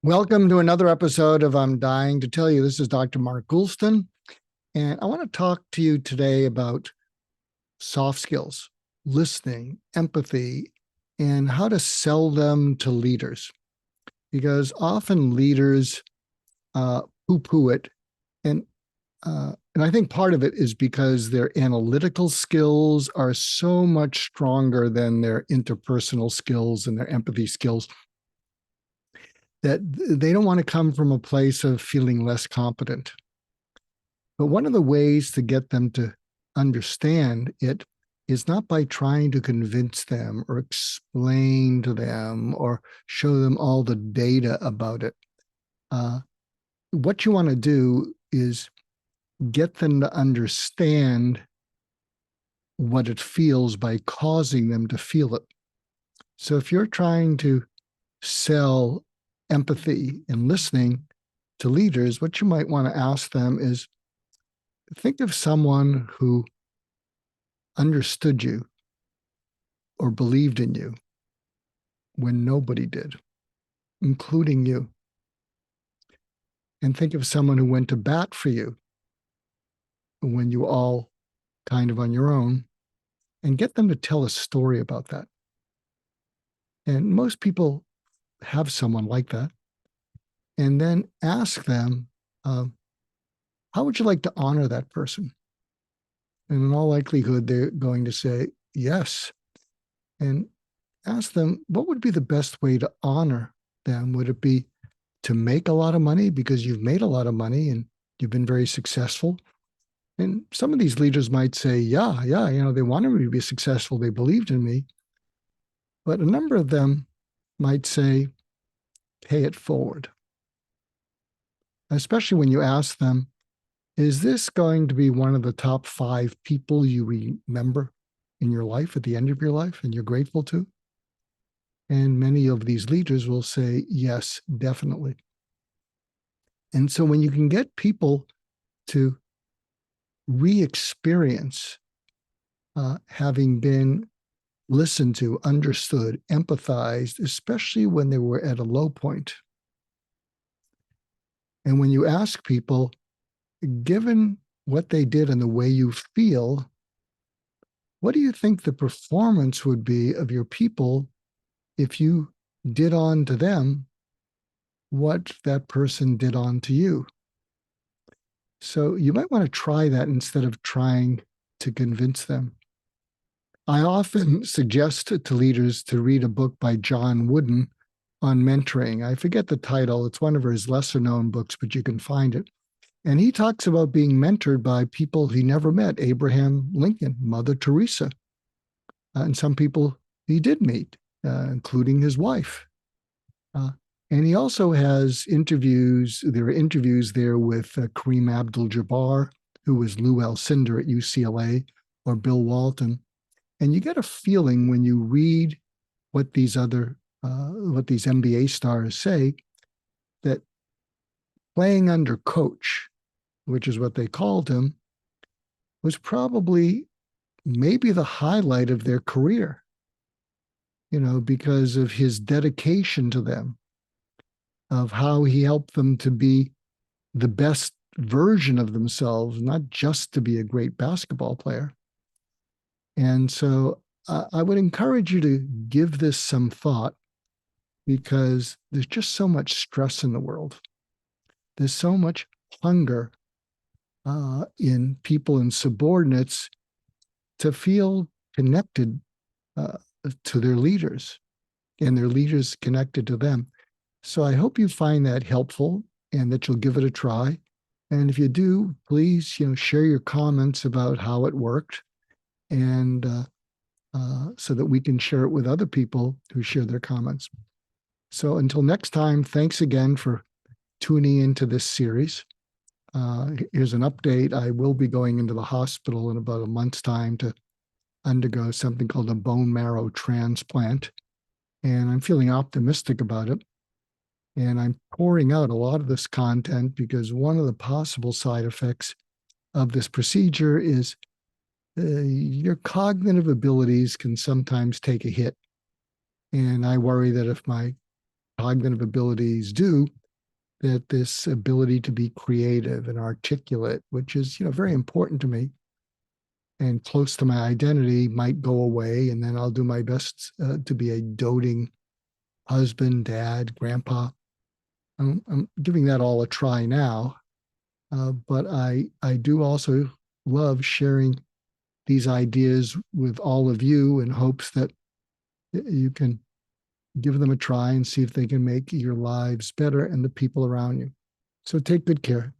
Welcome to another episode of I'm Dying to Tell You. This is Dr. Mark Goulston, and I want to talk to you today about soft skills, listening, empathy, and how to sell them to leaders. Because often leaders poo-poo it, and I think part of it is because their analytical skills are so much stronger than their interpersonal skills and their empathy skills, that they don't want to come from a place of feeling less competent. But one of the ways to get them to understand it is not by trying to convince them or explain to them or show them all the data about it. What you want to do is get them to understand what it feels by causing them to feel it. So if you're trying to sell empathy and listening to leaders, what you might want to ask them is, think of someone who understood you or believed in you when nobody did, including you. And think of someone who went to bat for you when you were all kind of on your own, and get them to tell a story about that. And most people have someone like that. And then ask them, how would you like to honor that person? And in all likelihood, they're going to say yes. And ask them, what would be the best way to honor them? Would it be to make a lot of money because you've made a lot of money and you've been very successful? And some of these leaders might say, yeah, they wanted me to be successful. They believed in me. But a number of them might say, pay it forward. Especially when you ask them, is this going to be one of the top 5 people you remember in your life at the end of your life and you're grateful to? And many of these leaders will say, yes, definitely. And so when you can get people to re-experience having been listened to, understood, empathized, especially when they were at a low point. And when you ask people, given what they did and the way you feel, what do you think the performance would be of your people if you did on to them what that person did on to you? So you might want to try that instead of trying to convince them. I often suggest to leaders to read a book by John Wooden on mentoring. I forget the title. It's one of his lesser known books, but you can find it. And he talks about being mentored by people he never met: Abraham Lincoln, Mother Teresa, and some people he did meet, including his wife. And he also has interviews. There are interviews there with Kareem Abdul-Jabbar, who was Lou Alcindor at UCLA, or Bill Walton. And you get a feeling when you read what these NBA stars say, that playing under coach, which is what they called him, was probably maybe the highlight of their career, because of his dedication to them, of how he helped them to be the best version of themselves, not just to be a great basketball player. And so I would encourage you to give this some thought, because there's just so much stress in the world. There's so much hunger in people and subordinates to feel connected to their leaders, and their leaders connected to them. So I hope you find that helpful and that you'll give it a try. And if you do, please, share your comments about how it worked, and so that we can share it with other people who share their comments. So until next time, thanks again for tuning into this series. Here's an update. I will be going into the hospital in about a month's time to undergo something called a bone marrow transplant. And I'm feeling optimistic about it. And I'm pouring out a lot of this content because one of the possible side effects of this procedure is your cognitive abilities can sometimes take a hit. And I worry that if my cognitive abilities do, that this ability to be creative and articulate, which is, very important to me and close to my identity, might go away. And then I'll do my best to be a doting husband, dad, grandpa. I'm giving that all a try now. But I do also love sharing these ideas with all of you in hopes that you can give them a try and see if they can make your lives better and the people around you. So take good care.